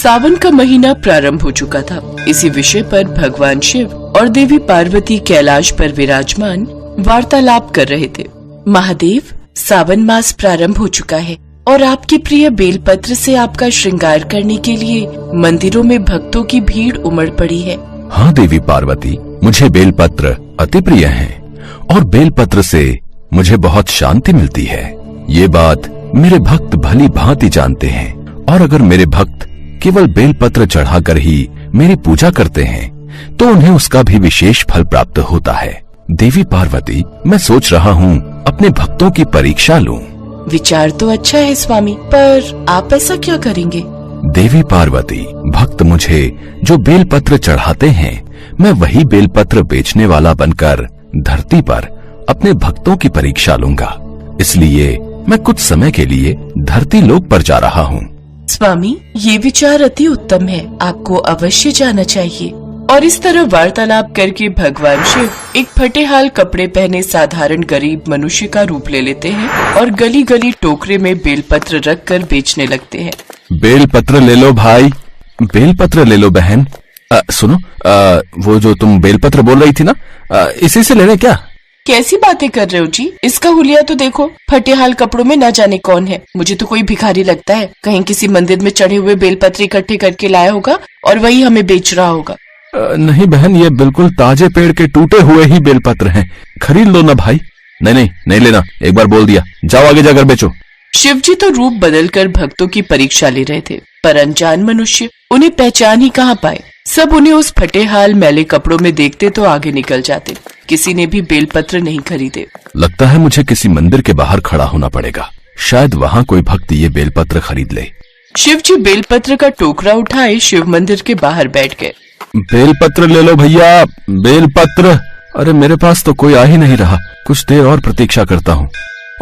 सावन का महीना प्रारंभ हो चुका था। इसी विषय पर भगवान शिव और देवी पार्वती कैलाश पर विराजमान वार्तालाप कर रहे थे। महादेव, सावन मास प्रारंभ हो चुका है और आपके प्रिय बेलपत्र से आपका श्रृंगार करने के लिए मंदिरों में भक्तों की भीड़ उमड़ पड़ी है। हाँ देवी पार्वती, मुझे बेलपत्र अति प्रिय हैं और बेलपत्र से मुझे बहुत शांति मिलती है। ये बात मेरे भक्त भली भांति जानते हैं और अगर मेरे भक्त केवल बेलपत्र चढ़ाकर ही मेरी पूजा करते हैं तो उन्हें उसका भी विशेष फल प्राप्त होता है। देवी पार्वती, मैं सोच रहा हूँ अपने भक्तों की परीक्षा लूं। विचार तो अच्छा है स्वामी, पर आप ऐसा क्या करेंगे? देवी पार्वती, भक्त मुझे जो बेलपत्र चढ़ाते हैं, मैं वही बेलपत्र बेचने वाला बनकर धरती पर अपने भक्तों की परीक्षा लूंगा। इसलिए मैं कुछ समय के लिए धरती लोक पर जा रहा हूँ। स्वामी, ये विचार अति उत्तम है, आपको अवश्य जाना चाहिए। और इस तरह वार्तालाप करके भगवान शिव एक फटेहाल कपड़े पहने साधारण गरीब मनुष्य का रूप ले लेते हैं और गली गली टोकरे में बेलपत्र रखकर बेचने लगते हैं। बेलपत्र ले लो भाई, बेलपत्र ले लो बहन। सुनो, वो जो तुम बेलपत्र बोल रही थी ना, इसी से लेने क्या? कैसी बातें कर रहे हो जी? इसका हुलिया तो देखो, फटेहाल कपड़ों में न जाने कौन है। मुझे तो कोई भिखारी लगता है, कहीं किसी मंदिर में चढ़े हुए बेलपत्र इकट्ठे करके लाया होगा और वही हमें बेच रहा होगा। नहीं बहन, ये बिल्कुल ताजे पेड़ के टूटे हुए ही बेलपत्र हैं, खरीद लो ना भाई। नहीं लेना, एक बार बोल दिया, जाओ आगे जाकर बेचो। शिवजी तो रूप बदलकर भक्तों की परीक्षा ले रहे थे, पर अनजान मनुष्य उन्हें पहचान ही कहाँ पाए। सब उन्हें उस फटेहाल मैले कपड़ों में देखते तो आगे निकल जाते। किसी ने भी बेलपत्र नहीं खरीदे। लगता है मुझे किसी मंदिर के बाहर खड़ा होना पड़ेगा, शायद वहाँ कोई भक्त ये बेलपत्र खरीद ले। शिवजी बेलपत्र का टोकरा उठाए शिव मंदिर के बाहर बैठ गए। बेलपत्र ले लो भैया, बेलपत्र। अरे मेरे पास तो कोई आ ही नहीं रहा, कुछ देर और प्रतीक्षा करता हूँ।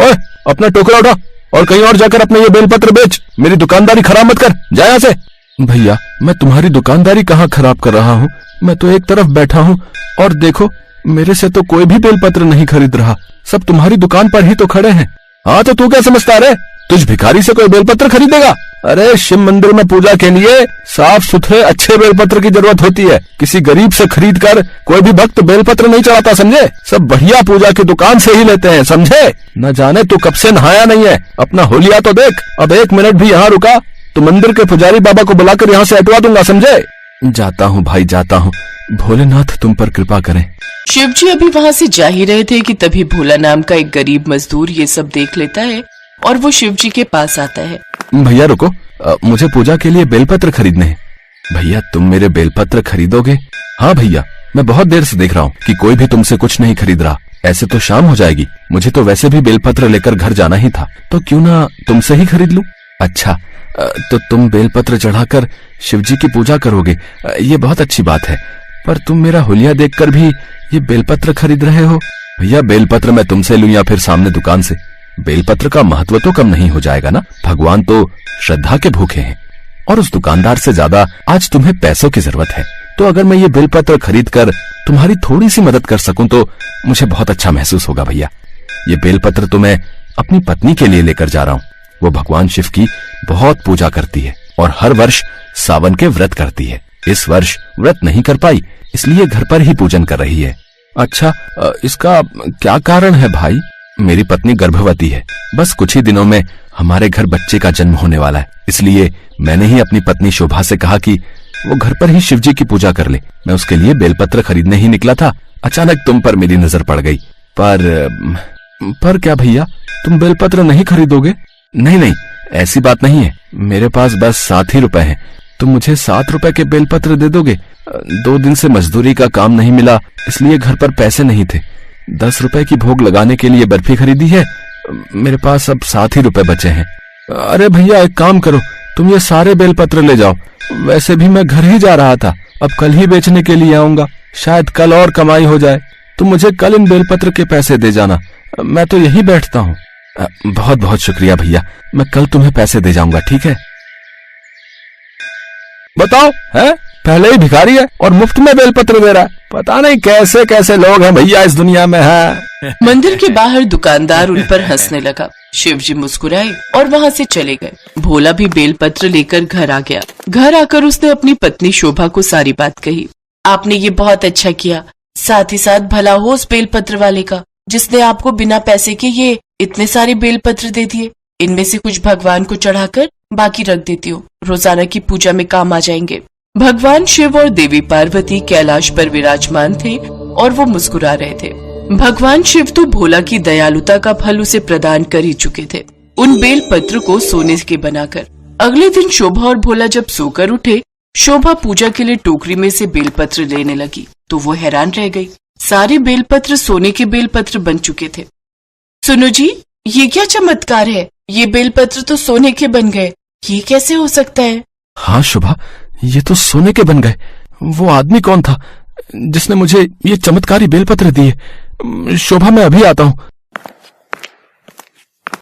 ओए, अपना टोकरा उठा और कहीं और जाकर अपने ये बेलपत्र बेच, मेरी दुकानदारी खराब मत कर, जा यहाँ से। भैया, मैं तुम्हारी दुकानदारी कहाँ खराब कर रहा हूँ? मैं तो एक तरफ बैठा हूँ और देखो, मेरे से तो कोई भी बेलपत्र नहीं खरीद रहा, सब तुम्हारी दुकान पर ही तो खड़े हैं। हाँ तो तू क्या समझता है? तुझ भिखारी से कोई बेलपत्र खरीदेगा? अरे शिव मंदिर में पूजा के लिए साफ सुथरे अच्छे बेलपत्र की जरूरत होती है। किसी गरीब से खरीद कर कोई भी भक्त बेलपत्र नहीं चढ़ाता, समझे? सब बढ़िया पूजा की दुकान से ही लेते हैं, समझे? न जाने तू कब से नहाया नहीं है, अपना होलिया तो देख। अब एक मिनट भी यहाँ रुका तो मंदिर के पुजारी बाबा को बुलाकर यहाँ से हटवा दूंगा, समझे? जाता हूँ भाई, जाता हूँ। भोलेनाथ तुम पर कृपा करें। शिवजी अभी वहाँ से जा ही रहे थे कि तभी भोला नाम का एक गरीब मजदूर ये सब देख लेता है और वो शिवजी के पास आता है। भैया रुको, मुझे पूजा के लिए बेलपत्र खरीदने हैं। भैया, तुम मेरे बेलपत्र खरीदोगे? हाँ भैया, मैं बहुत देर से देख रहा हूँ कि कोई भी तुमसे कुछ नहीं खरीद रहा। ऐसे तो शाम हो जाएगी, मुझे तो वैसे भी बेलपत्र लेकर घर जाना ही था, तो क्यों ना तुमसे ही खरीद लूं? अच्छा, तो तुम बेलपत्र चढ़ाकर शिवजी की पूजा करोगे, ये बहुत अच्छी बात है। पर तुम मेरा हुलिया देखकर भी ये बेलपत्र खरीद रहे हो? भैया, बेलपत्र मैं तुमसे लूं या फिर सामने दुकान से, बेलपत्र का महत्व तो कम नहीं हो जाएगा ना। भगवान तो श्रद्धा के भूखे हैं और उस दुकानदार से ज्यादा आज तुम्हें पैसों की जरूरत है। तो अगर मैं ये बेलपत्र खरीद कर तुम्हारी थोड़ी सी मदद कर सकूं तो मुझे बहुत अच्छा महसूस होगा। भैया, ये बेलपत्र तो मैं अपनी पत्नी के लिए लेकर जा रहा हूँ। वो भगवान शिव की बहुत पूजा करती है और हर वर्ष सावन के व्रत करती है। इस वर्ष व्रत नहीं कर पाई, इसलिए घर पर ही पूजन कर रही है। अच्छा, इसका क्या कारण है भाई? मेरी पत्नी गर्भवती है, बस कुछ ही दिनों में हमारे घर बच्चे का जन्म होने वाला है, इसलिए मैंने ही अपनी पत्नी शोभा से कहा कि वो घर पर ही शिवजी की पूजा कर ले। मैं उसके लिए बेलपत्र खरीदने ही निकला था, अचानक तुम पर मेरी नजर पड़ गई। पर क्या भैया, तुम बेलपत्र नहीं खरीदोगे? नहीं, ऐसी बात नहीं है, मेरे पास बस 7 ही रुपए हैं। तुम मुझे 7 रुपए के बेलपत्र दे दोगे? 2 दिन से मजदूरी का काम नहीं मिला, इसलिए घर पर पैसे नहीं थे। 10 रुपए की भोग लगाने के लिए बर्फी खरीदी है, मेरे पास अब 7 ही रुपए बचे हैं। अरे भैया, एक काम करो, तुम ये सारे बेलपत्र ले जाओ। वैसे भी मैं घर ही जा रहा था, अब कल ही बेचने के लिए आऊंगा, शायद कल और कमाई हो जाए। तुम मुझे कल इन बेलपत्र के पैसे दे जाना, मैं तो यहीं बैठता हूँ। बहुत बहुत शुक्रिया भैया, मैं कल तुम्हें पैसे दे जाऊंगा, ठीक है? बताओ, है पहले ही भिखारी है और मुफ्त में बेलपत्र दे रहा है, पता नहीं कैसे कैसे लोग हैं भैया इस दुनिया में है। मंदिर के बाहर दुकानदार उन पर हंसने लगा। शिवजी मुस्कुराए और वहाँ से चले गए। भोला भी बेलपत्र लेकर घर आ गया। घर आकर उसने अपनी पत्नी शोभा को सारी बात कही। आपने ये बहुत अच्छा किया, साथ ही साथ भला हो उस बेलपत्र वाले का जिसने आपको बिना पैसे के ये इतने सारे बेलपत्र दे दिए। इनमें से कुछ भगवान को चढ़ाकर बाकी रख देती हूँ, रोजाना की पूजा में काम आ जाएंगे। भगवान शिव और देवी पार्वती कैलाश पर विराजमान थे और वो मुस्कुरा रहे थे। भगवान शिव तो भोला की दयालुता का फल उसे प्रदान कर ही चुके थे, उन बेल पत्र को सोने के बनाकर। अगले दिन शोभा और भोला जब सोकर उठे, शोभा पूजा के लिए टोकरी में से बेलपत्र लेने लगी तो वो हैरान रह गई। सारे बेलपत्र सोने के बेलपत्र बन चुके थे। सुनो जी, ये क्या चमत्कार है? ये बेलपत्र तो सोने के बन गए, ये कैसे हो सकता है? हाँ शोभा, ये तो सोने के बन गए। वो आदमी कौन था जिसने मुझे ये चमत्कारी बेलपत्र दिए? शोभा, मैं अभी आता हूँ।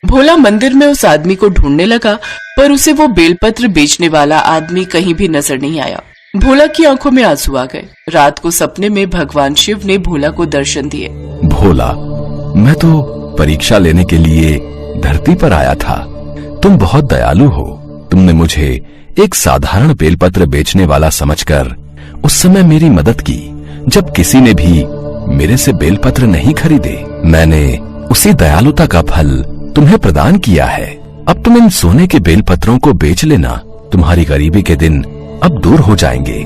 भोला मंदिर में उस आदमी को ढूंढने लगा, पर उसे वो बेलपत्र बेचने वाला आदमी कहीं भी नजर नहीं आया। भोला की आंखों में आंसू आ गए। रात को सपने में भगवान शिव ने भोला को दर्शन दिए। भोला, मैं तो परीक्षा लेने के लिए धरती पर आया था। तुम बहुत दयालु हो। तुमने मुझे एक साधारण बेलपत्र बेचने वाला समझकर उस समय मेरी मदद की, जब किसी ने भी मेरे से बेलपत्र नहीं खरीदे। मैंने उसी दयालुता का फल तुम्हें प्रदान किया है। अब तुम इन सोने के बेलपत्रों को बेच लेना। तुम्हारी गरीबी के दिन अब दूर हो जाएंगे।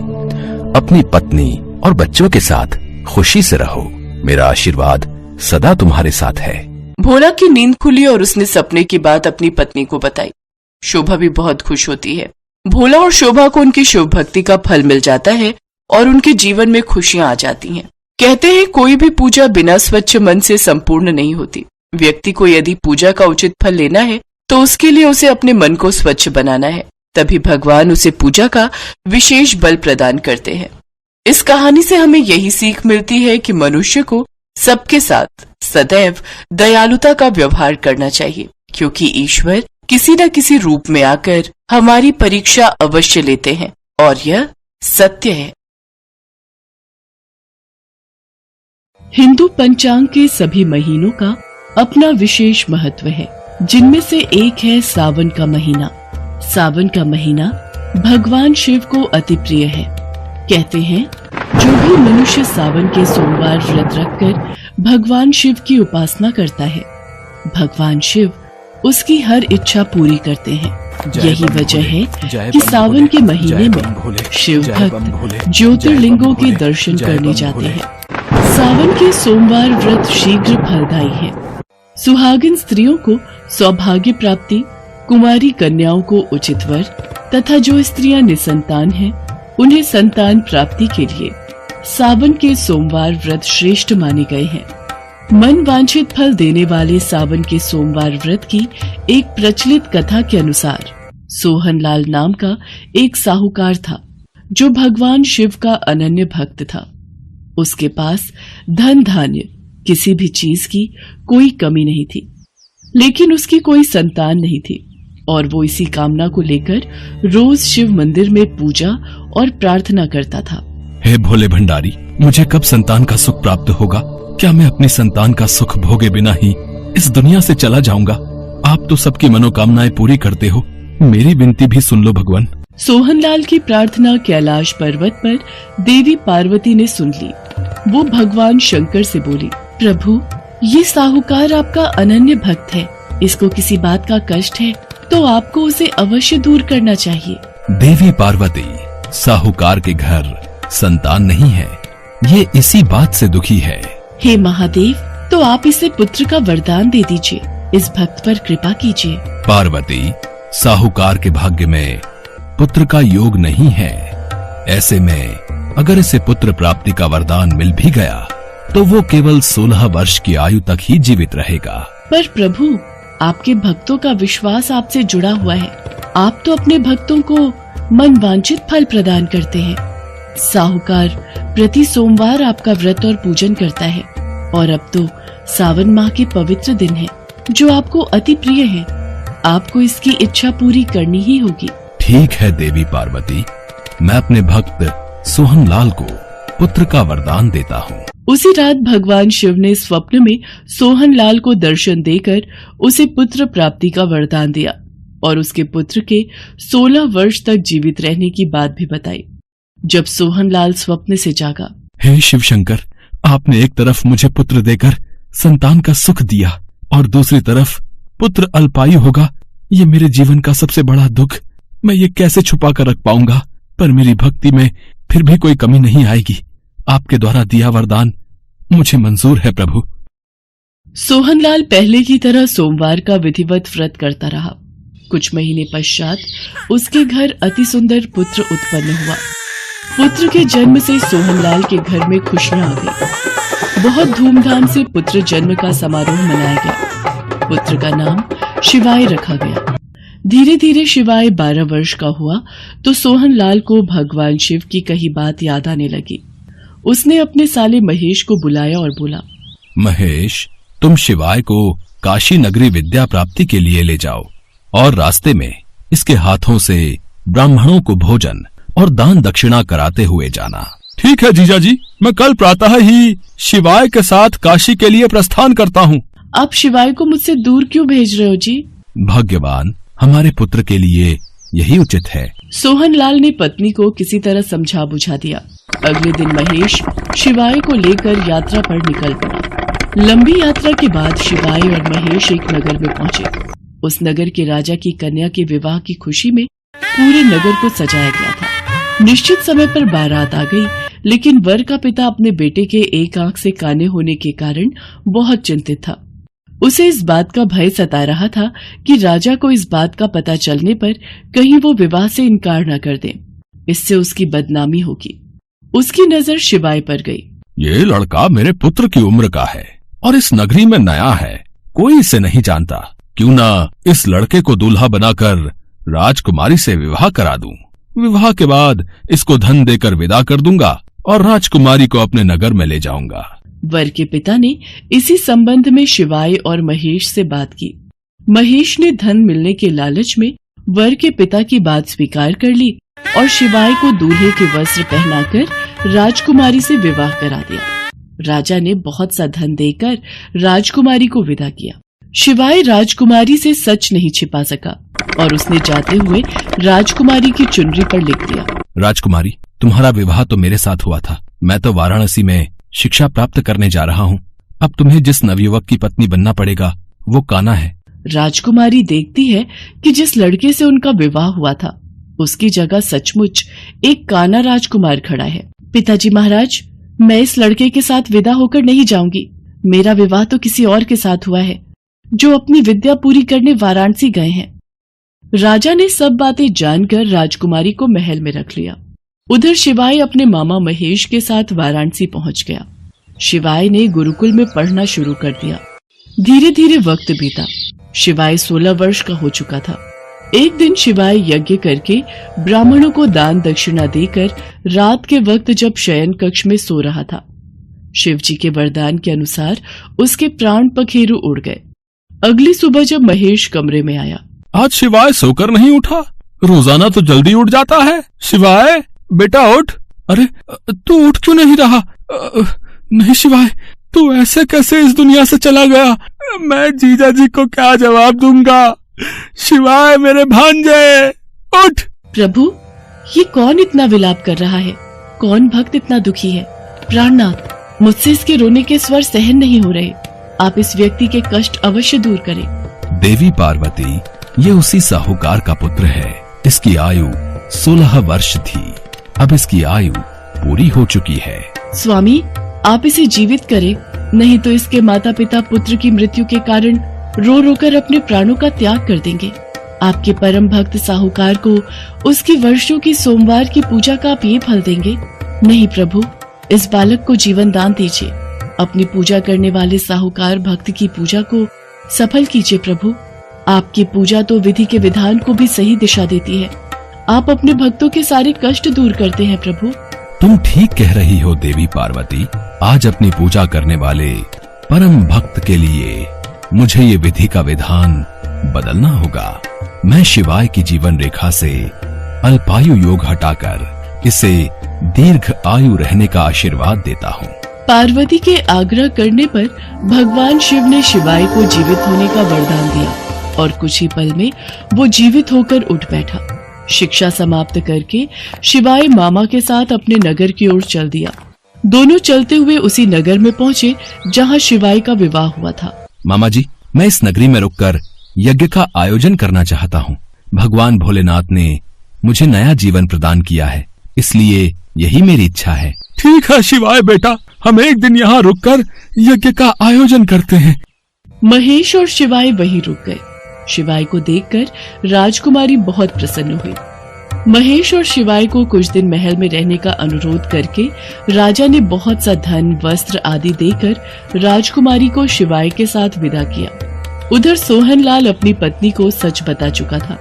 अपनी पत्नी और बच्चों के साथ खुशी से रहो। मेरा आशीर्वाद सदा तुम्हारे साथ है। भोला की नींद खुली और उसने सपने की बात अपनी पत्नी को बताई। शोभा भी बहुत खुश होती है। भोला और शोभा को उनकी शिव भक्ति का फल मिल जाता है और उनके जीवन में खुशियां आ जाती हैं। कहते हैं कोई भी पूजा बिना स्वच्छ मन से संपूर्ण नहीं होती। व्यक्ति को यदि पूजा का उचित फल लेना है तो उसके लिए उसे अपने मन को स्वच्छ बनाना है, तभी भगवान उसे पूजा का विशेष बल प्रदान करते हैं। इस कहानी से हमें यही सीख मिलती है कि मनुष्य को सबके साथ सदैव दयालुता का व्यवहार करना चाहिए, क्योंकि ईश्वर किसी न किसी रूप में आकर हमारी परीक्षा अवश्य लेते हैं और यह सत्य है। हिंदू पंचांग के सभी महीनों का अपना विशेष महत्व है, जिनमें से एक है सावन का महीना। सावन का महीना भगवान शिव को अति प्रिय है। कहते हैं जो भी मनुष्य सावन के सोमवार व्रत रखकर भगवान शिव की उपासना करता है, भगवान शिव उसकी हर इच्छा पूरी करते हैं। यही वजह है कि सावन के महीने में शिव भक्त ज्योतिर्लिंगों के दर्शन करने जाते हैं। सावन के सोमवार व्रत शीघ्र फलदायी है। सुहागिन स्त्रियों को सौभाग्य प्राप्ति, कुमारी कन्याओं को उचित वर तथा जो स्त्रियां निसंतान हैं, उन्हें संतान प्राप्ति के लिए सावन के सोमवार व्रत श्रेष्ठ माने गए हैं। मन वांछित फल देने वाले सावन के सोमवार व्रत की एक प्रचलित कथा के अनुसार सोहनलाल नाम का एक साहूकार था, जो भगवान शिव का अनन्य भक्त था। उसके पास धन धान्य किसी भी चीज की कोई कमी नहीं थी, लेकिन उसकी कोई संतान नहीं थी और वो इसी कामना को लेकर रोज शिव मंदिर में पूजा और प्रार्थना करता था। हे भोले भंडारी, मुझे कब संतान का सुख प्राप्त होगा? क्या मैं अपनी संतान का सुख भोगे बिना ही इस दुनिया से चला जाऊंगा? आप तो सबकी मनोकामनाएं पूरी करते हो, मेरी विनती भी सुन लो भगवान। सोहनलाल की प्रार्थना कैलाश पर्वत पर देवी पार्वती ने सुन ली। वो भगवान शंकर से बोली, प्रभु, ये साहूकार आपका अनन्य भक्त है, इसको किसी बात का कष्ट है तो आपको उसे अवश्य दूर करना चाहिए। देवी पार्वती, साहूकार के घर संतान नहीं है, ये इसी बात से दुखी है। हे महादेव, तो आप इसे पुत्र का वरदान दे दीजिए, इस भक्त पर कृपा कीजिए। पार्वती, साहूकार के भाग्य में पुत्र का योग नहीं है। ऐसे में अगर इसे पुत्र प्राप्ति का वरदान मिल भी गया तो वो केवल 16 वर्ष की आयु तक ही जीवित रहेगा। पर प्रभु, आपके भक्तों का विश्वास आपसे जुड़ा हुआ है। आप तो अपने भक्तों को मन वांछित फल प्रदान करते हैं। साहूकार प्रति सोमवार आपका व्रत और पूजन करता है और अब तो सावन माह के पवित्र दिन है, जो आपको अति प्रिय है। आपको इसकी इच्छा पूरी करनी ही होगी। ठीक है देवी पार्वती, मैं अपने भक्त सोहनलाल को पुत्र का वरदान देता हूँ। उसी रात भगवान शिव ने स्वप्न में सोहनलाल को दर्शन देकर उसे पुत्र प्राप्ति का वरदान दिया और उसके पुत्र के 16 वर्ष तक जीवित रहने की बात भी बताई। जब सोहनलाल स्वप्न से जागा, हे शिव शंकर, आपने एक तरफ मुझे पुत्र देकर संतान का सुख दिया और दूसरी तरफ पुत्र अल्पायु होगा। ये मेरे जीवन का सबसे बड़ा दुख। मैं ये कैसे छुपा कर रख पाऊंगा? पर मेरी भक्ति में फिर भी कोई कमी नहीं आएगी। आपके द्वारा दिया वरदान मुझे मंजूर है प्रभु। सोहनलाल पहले की तरह सोमवार का विधिवत व्रत करता रहा। कुछ महीने पश्चात उसके घर अति सुंदर पुत्र उत्पन्न हुआ। पुत्र के जन्म से सोहनलाल के घर में खुशियां आ गई। बहुत धूमधाम से पुत्र जन्म का समारोह मनाया गया। पुत्र का नाम शिवाय रखा गया। धीरे धीरे शिवाय 12 वर्ष का हुआ तो सोहनलाल को भगवान शिव की कही बात याद आने लगी। उसने अपने साले महेश को बुलाया और बोला, महेश, तुम शिवाय को काशी नगरी विद्या प्राप्ति के लिए ले जाओ और रास्ते में इसके हाथों से ब्राह्मणों को भोजन और दान दक्षिणा कराते हुए जाना। ठीक है जीजा जी, मैं कल प्रातः ही शिवाय के साथ काशी के लिए प्रस्थान करता हूँ। आप शिवाय को मुझसे दूर क्यों भेज रहे हो जी? भाग्यवान, हमारे पुत्र के लिए यही उचित है। सोहनलाल ने पत्नी को किसी तरह समझा बुझा दिया। अगले दिन महेश शिवाय को लेकर यात्रा पर निकल पड़ा। लंबी यात्रा के बाद शिवाय और महेश एक नगर में पहुंचे। उस नगर के राजा की कन्या के विवाह की खुशी में पूरे नगर को सजाया गया था। निश्चित समय पर बारात आ गई, लेकिन वर का पिता अपने बेटे के एक आंख से काने होने के कारण बहुत चिंतित था। उसे इस बात का भय सता रहा था कि राजा को इस बात का पता चलने पर कहीं वो विवाह से इनकार न कर दे। इससे उसकी बदनामी होगी। उसकी नजर शिवाय पर गई। ये लड़का मेरे पुत्र की उम्र का है और इस नगरी में नया है, कोई इसे नहीं जानता। क्यों ना इस लड़के को दूल्हा बनाकर राजकुमारी से विवाह करा दूं। विवाह के बाद इसको धन देकर विदा कर दूंगा और राजकुमारी को अपने नगर में ले जाऊंगा। वर के पिता ने इसी संबंध में शिवाय और महेश से बात की। महेश ने धन मिलने के लालच में वर के पिता की बात स्वीकार कर ली और शिवाय को दूल्हे के वस्त्र पहनाकर राजकुमारी से विवाह करा दिया। राजा ने बहुत सा धन देकर राजकुमारी को विदा किया। शिवाय राजकुमारी से सच नहीं छिपा सका और उसने जाते हुए राजकुमारी की चुनरी पर लिख दिया, राजकुमारी, तुम्हारा विवाह तो मेरे साथ हुआ था। मैं तो वाराणसी में शिक्षा प्राप्त करने जा रहा हूँ। अब तुम्हें जिस नवयुवक की पत्नी बनना पड़ेगा वो काना है। राजकुमारी देखती है कि जिस लड़के से उनका विवाह हुआ था उसकी जगह सचमुच एक काना राजकुमार खड़ा है। पिताजी महाराज, मैं इस लड़के के साथ विदा होकर नहीं जाऊंगी। मेरा विवाह तो किसी और के साथ हुआ है जो अपनी विद्या पूरी करने वाराणसी गए हैं। राजा ने सब बातें जानकर राजकुमारी को महल में रख लिया। उधर शिवाय अपने मामा महेश के साथ वाराणसी पहुंच गया। शिवाय ने गुरुकुल में पढ़ना शुरू कर दिया। धीरे धीरे वक्त बीता। शिवाय 16 वर्ष का हो चुका था। एक दिन शिवाय यज्ञ करके ब्राह्मणों को दान दक्षिणा देकर रात के वक्त जब शयन कक्ष में सो रहा था, शिव जी के वरदान के अनुसार उसके प्राण पखेरु उड़ गए। अगली सुबह जब महेश कमरे में आया, आज शिवाय सोकर नहीं उठा? रोजाना तो जल्दी उठ जाता है। शिवाय बेटा उठ। अरे तू उठ क्यों नहीं रहा? नहीं शिवाय, तू ऐसे कैसे इस दुनिया से चला गया? मैं जीजा जी को क्या जवाब दूंगा? शिवाय मेरे भांजे, उठ। प्रभु, ये कौन इतना विलाप कर रहा है? कौन भक्त इतना दुखी है? प्राणनाथ, मुझसे इसके रोने के स्वर सहन नहीं हो रहे। आप इस व्यक्ति के कष्ट अवश्य दूर करें। देवी पार्वती, ये उसी साहूकार का पुत्र है। इसकी आयु 16 वर्ष थी। अब इसकी आयु पूरी हो चुकी है। स्वामी, आप इसे जीवित करें, नहीं तो इसके माता पिता पुत्र की मृत्यु के कारण रो रोकर अपने प्राणों का त्याग कर देंगे। आपके परम भक्त साहूकार को उसकी वर्षों की सोमवार की पूजा का आप ये फल देंगे? नहीं प्रभु, इस बालक को जीवन दान दीजिए। अपनी पूजा करने वाले साहूकार भक्त की पूजा को सफल कीजिए प्रभु। आपकी पूजा तो विधि के विधान को भी सही दिशा देती है। आप अपने भक्तों के सारे कष्ट दूर करते हैं प्रभु। तुम ठीक कह रही हो देवी पार्वती। आज अपनी पूजा करने वाले परम भक्त के लिए मुझे ये विधि का विधान बदलना होगा। मैं शिवाय की जीवन रेखा से अल्पायु योग हटाकर इसे दीर्घ आयु रहने का आशीर्वाद देता हूँ। पार्वती के आग्रह करने पर भगवान शिव ने शिवाय को जीवित होने का वरदान दिया और कुछ ही पल में वो जीवित होकर उठ बैठा। शिक्षा समाप्त करके शिवाय मामा के साथ अपने नगर की ओर चल दिया। दोनों चलते हुए उसी नगर में पहुंचे जहां शिवाय का विवाह हुआ था। मामा जी, मैं इस नगरी में रुककर यज्ञ का आयोजन करना चाहता हूँ। भगवान भोलेनाथ ने मुझे नया जीवन प्रदान किया है, इसलिए यही मेरी इच्छा है। ठीक है शिवाय बेटा, हम एक दिन यहाँ रुककर यज्ञ का आयोजन करते हैं। महेश और शिवाय वहीं रुक गए। शिवाय को देखकर राजकुमारी बहुत प्रसन्न हुई। महेश और शिवाय को कुछ दिन महल में रहने का अनुरोध करके राजा ने बहुत सा धन, वस्त्र आदि देकर राजकुमारी को शिवाय के साथ विदा किया। उधर सोहनलाल अपनी पत्नी को सच बता चुका था।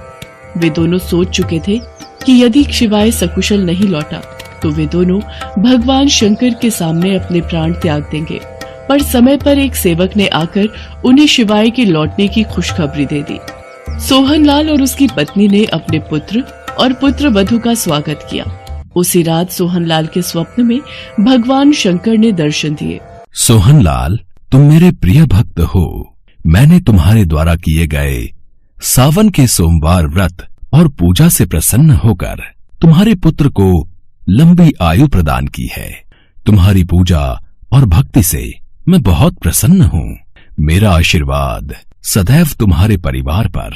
वे दोनों सोच चुके थे कि यदि शिवाय सकुशल नहीं लौटा तो वे दोनों भगवान शंकर के सामने अपने प्राण त्याग देंगे। पर समय पर एक सेवक ने आकर उन्हें शिवाय के लौटने की खुशखबरी दे दी। सोहनलाल और उसकी पत्नी ने अपने पुत्र और पुत्र वधू का स्वागत किया। उसी रात सोहनलाल के स्वप्न में भगवान शंकर ने दर्शन दिए। सोहनलाल, तुम मेरे प्रिय भक्त हो। मैंने तुम्हारे द्वारा किए गए सावन के सोमवार व्रत और पूजा से प्रसन्न होकर तुम्हारे पुत्र को लंबी आयु प्रदान की है। तुम्हारी पूजा और भक्ति से मैं बहुत प्रसन्न हूँ। मेरा आशीर्वाद सदैव तुम्हारे परिवार पर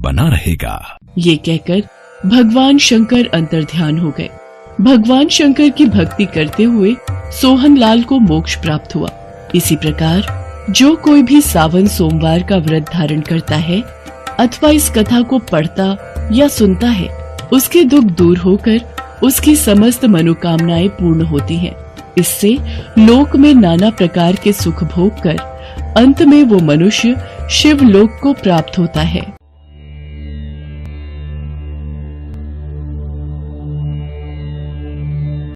बना रहेगा। ये कहकर भगवान शंकर अंतर्ध्यान हो गए। भगवान शंकर की भक्ति करते हुए सोहनलाल को मोक्ष प्राप्त हुआ। इसी प्रकार जो कोई भी सावन सोमवार का व्रत धारण करता है अथवा इस कथा को पढ़ता या सुनता है, उसके दुख दूर होकर उसकी समस्त मनोकामनाएं पूर्ण होती हैं। इससे लोक में नाना प्रकार के सुख भोग कर अंत में वो मनुष्य शिव लोक को प्राप्त होता है।